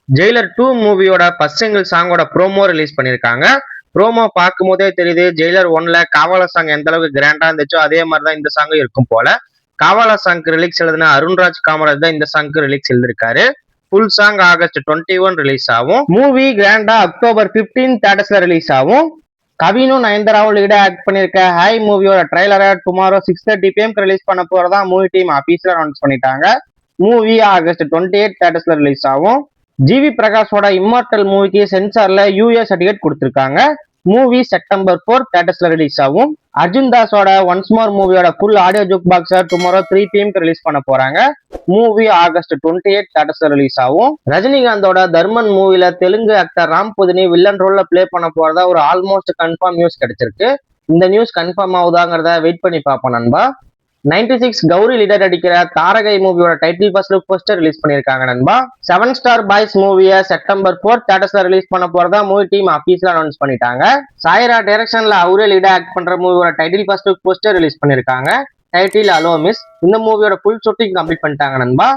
Jailer 2 மூவியோட first single சாங்கோட promo release பண்ணிருக்காங்க. ப்ரோமோ பார்க்கும் போதே தெரியுது ஜெயிலர் 1ல காவாலா சாங் எந்த அளவுக்கு கிராண்டா இருந்துச்சோ அதே மாதிரிதான் இந்த சாங் இருக்கும் போல. காவாலா சாங்க்கு ரிலீக்ஸ் எழுதின அருண்ராஜ் காமராஜ் தான் இந்த சாங்க்கு ரிலீக்ஸ் எழுதிருக்காரு. ஃபுல் சாங் ஆகஸ்ட் 21 ரிலீஸ் ஆகும். மூவி கிராண்டா அக்டோபர் 15 தியேட்டர்ஸ்ல ரிலீஸ் ஆகும். கவினும் நயன்தாராவும் லீடா ஆக்ட் பண்ணிருக்க ஹாய் மூவியோட ட்ரைலரை டுமாரோ 6:30 PM ரிலீஸ் பண்ண போறதா மூவி டீம் ஆபீஸ்ல அனௌன்ஸ் பண்ணிட்டாங்க. மூவி ஆகஸ்ட் 28 தியேட்டர்ஸ்ல ரிலீஸ் ஆகும். ஜிவி பிரகாஷோட இம்மார்டல் மூவிக்கு சென்சார்ல யூஏ சர்டிபிகேட் கொடுத்திருக்காங்க. மூவி செப்டம்பர் 4 தியேட்டர்ஸ்ல ரிலீஸ் ஆகும். அர்ஜுன் தாஸோட ஒன்ஸ் மோர் மூவியோட ஃபுல் ஆடியோ ஜுக் பாக்ஸை டுமாரோ 3 PM ரிலீஸ் பண்ண போறாங்க. மூவி ஆகஸ்ட் 28 தியேட்டர்ஸ்ல ரிலீஸ் ஆகும். ரஜினிகாந்தோட தர்மன் மூவில தெலுங்கு ஆக்டர் ராம் புதினி வில்லன் ரோல்ல பிளே பண்ண போறதா ஒரு ஆல்மோஸ்ட் கன்ஃபார்ம் நியூஸ் கிடைச்சிருக்கு. இந்த நியூஸ் கன்ஃபார்ம் ஆகுதாங்கிறத வெயிட் பண்ணி பார்ப்போம் நண்பா. 96 கௌரி லீடர் அடிக்கிற தாரகை மூவியோட title first look poster release பண்ணிருக்காங்க நண்பா. 7 ஸ்டார் பாய்ஸ் மூவியை செப்டம்பர் 4 தியேட்டர்ஸ்ல ரிலீஸ் பண்ண போறதா மூவி டீம் ஆபீஸ்ல அனௌன்ஸ் பண்ணிட்டாங்க. சாய்ரா டைரக்ஷன்ல அவரே லீடா ஆக்ட் பண்ற மூவியோட title first look poster release பண்ணிருக்காங்க. Title hello miss. இந்த மூவியோட ஃபுல் ஷூட்டிங் கம்ப்ளீட் பண்ணிட்டாங்க நண்பா.